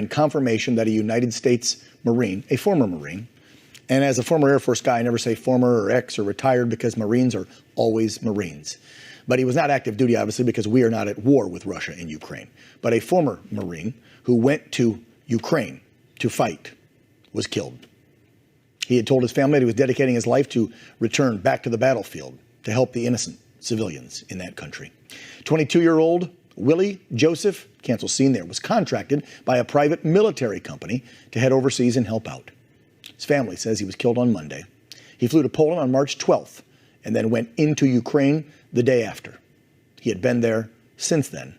and confirmation that a United States Marine, a former Marine, and as a former Air Force guy, I never say former or ex or retired because Marines are always Marines. But he was not active duty, obviously, because we are not at war with Russia and Ukraine. But a former Marine who went to Ukraine to fight was killed. He had told his family that he was dedicating his life to return back to the battlefield to help the innocent civilians in that country. 22-year-old Willie Joseph, cancel scene there, was contracted by a private military company to head overseas and help out. His family says he was killed on Monday. He flew to Poland on March 12th and then went into Ukraine the day after. He had been there since then,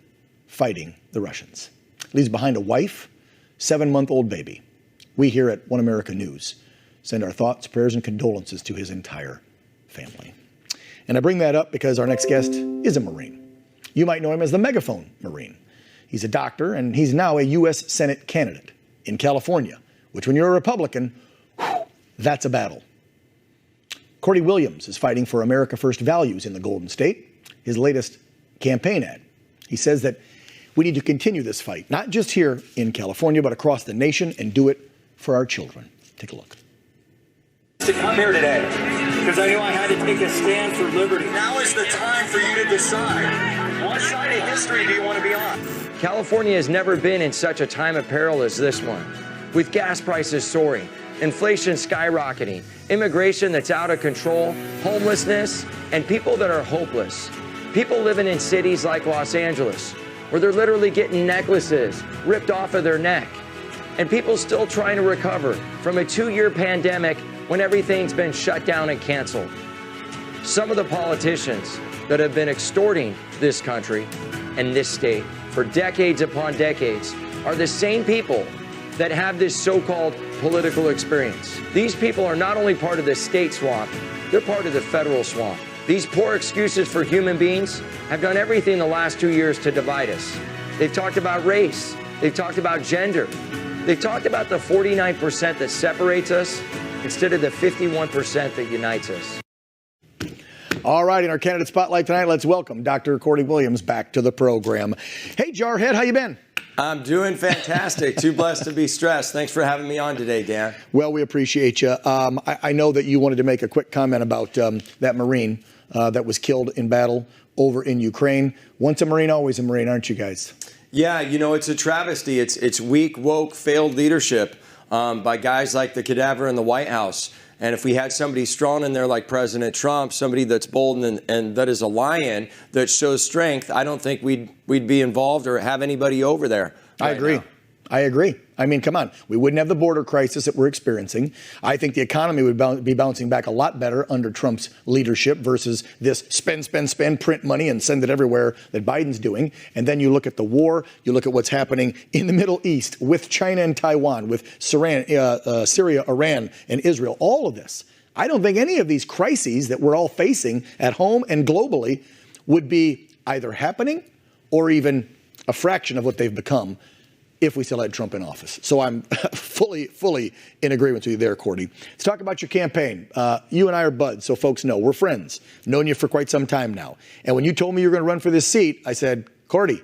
fighting the Russians. Leaves behind a wife, 7-month-old baby. We here at One America News send our thoughts, prayers, and condolences to his entire family. And I bring that up because our next guest is a Marine. You might know him as the Megaphone Marine. He's a doctor, and he's now a U.S. Senate candidate in California, which when you're a Republican, that's a battle. Cordie Williams is fighting for America First values in the Golden State, his latest campaign ad. He says that we need to continue this fight, not just here in California, but across the nation, and do it for our children. Take a look. To come here today because I knew I had to take a stand for liberty. Now is the time for you to decide. What side of history do you want to be on? California has never been in such a time of peril as this one, with gas prices soaring, inflation skyrocketing, immigration that's out of control, homelessness, and people that are hopeless. People living in cities like Los Angeles, where they're literally getting necklaces ripped off of their neck, and people still trying to recover from a 2-year pandemic when everything's been shut down and canceled. Some of the politicians that have been extorting this country and this state for decades upon decades are the same people that have this so-called political experience. These people are not only part of the state swamp, they're part of the federal swamp. These poor excuses for human beings have done everything the last 2 years to divide us. They've talked about race. They've talked about gender. They've talked about the 49% that separates us instead of the 51% that unites us. All right, in our candidate spotlight tonight, let's welcome Dr. Cordie Williams back to the program. Hey, Jarhead, how you been? I'm doing fantastic. Too blessed to be stressed. Thanks for having me on today, Dan. Well, we appreciate you. I know that you wanted to make a quick comment about that Marine that was killed in battle over in Ukraine. Once a Marine, always a Marine, aren't you guys? Yeah, you know, it's a travesty. It's weak, woke, failed leadership by guys like the cadaver in the White House. And if we had somebody strong in there like President Trump, somebody that's bold and that is a lion that shows strength, I don't think we'd be involved or have anybody over there. I agree. Now. I agree. I mean, come on. We wouldn't have the border crisis that we're experiencing. I think the economy would be bouncing back a lot better under Trump's leadership versus this spend, print money and send it everywhere that Biden's doing. And then you look at the war. You look at what's happening in the Middle East with China and Taiwan, with Syria, Iran, and Israel. All of this. I don't think any of these crises that we're all facing at home and globally would be either happening or even a fraction of what they've become if we still had Trump in office. So I'm fully in agreement with you there, Cordie. Let's talk about your campaign. You and I are buds, so folks know. We're friends. Known you for quite some time now. And when you told me you were going to run for this seat, I said, Cordie,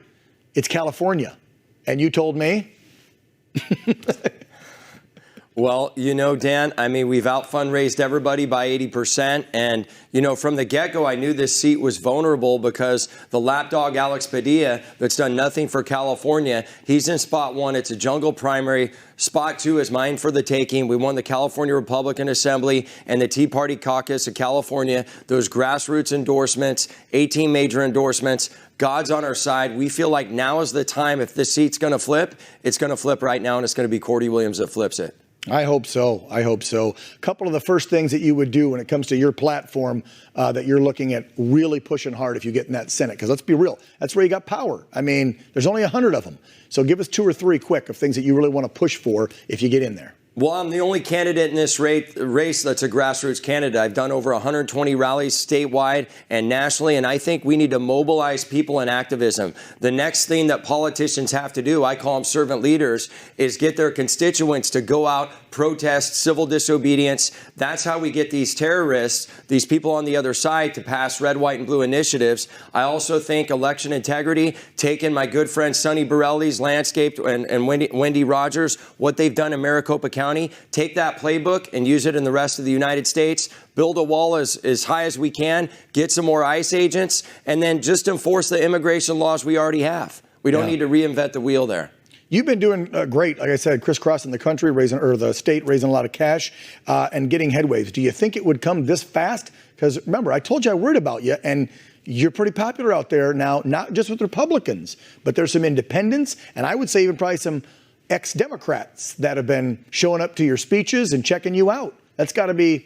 it's California. And you told me? Well, you know, Dan, I mean, we've out-fundraised everybody by 80%. And, you know, from the get-go, I knew this seat was vulnerable because the lapdog Alex Padilla, that's done nothing for California, he's in spot 1. It's a jungle primary. Spot 2 is mine for the taking. We won the California Republican Assembly and the Tea Party Caucus of California. Those grassroots endorsements, 18 major endorsements. God's on our side. We feel like now is the time. If this seat's going to flip, it's going to flip right now, and it's going to be Cordie Williams that flips it. I hope so. I hope so. A couple of the first things that you would do when it comes to your platform that you're looking at really pushing hard if you get in that Senate, because let's be real, that's where you got power. I mean, there's only 100 of them. So give us 2 or 3 quick of things that you really want to push for if you get in there. Well, I'm the only candidate in this race that's a grassroots candidate. I've done over 120 rallies statewide and nationally, and I think we need to mobilize people in activism. The next thing that politicians have to do, I call them servant leaders, is get their constituents to go out, protest, civil disobedience. That's how we get these terrorists, these people on the other side, to pass red, white, and blue initiatives. I also think election integrity, taking my good friend Sonny Borelli's landscape and Wendy Rogers, what they've done in Maricopa County, take that playbook and use it in the rest of the United States, build a wall as high as we can, get some more ICE agents, and then just enforce the immigration laws we already have. We don't need to reinvent the wheel there. You've been doing great, like I said, crisscrossing the country, the state, raising a lot of cash and getting headways. Do you think it would come this fast? Because remember, I told you I worried about you, and you're pretty popular out there now, not just with Republicans, but there's some independents, and I would say even probably some ex-Democrats that have been showing up to your speeches and checking you out. That's got to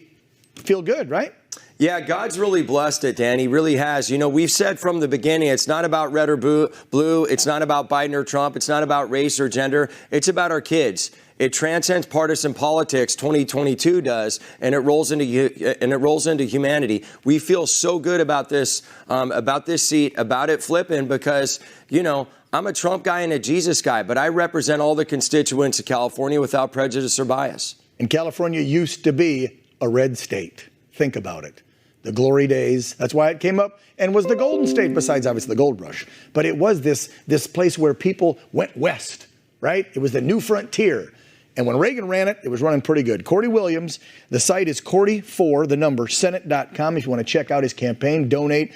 feel good, right? Yeah, God's really blessed it, Dan. He really has. You know, we've said from the beginning, it's not about red or blue. It's not about Biden or Trump. It's not about race or gender. It's about our kids. It transcends partisan politics. 2022 does, and it rolls into humanity. We feel so good about this seat, about it flipping, because, you know, I'm a Trump guy and a Jesus guy, but I represent all the constituents of California without prejudice or bias. And California used to be a red state. Think about it. The glory days. That's why it came up and was the Golden State, besides obviously the gold rush. But it was this place where people went west, right? It was the new frontier. And when Reagan ran it, it was running pretty good. Cordie Williams, the site is Cordie4, the number, Senate.com if you want to check out his campaign, donate.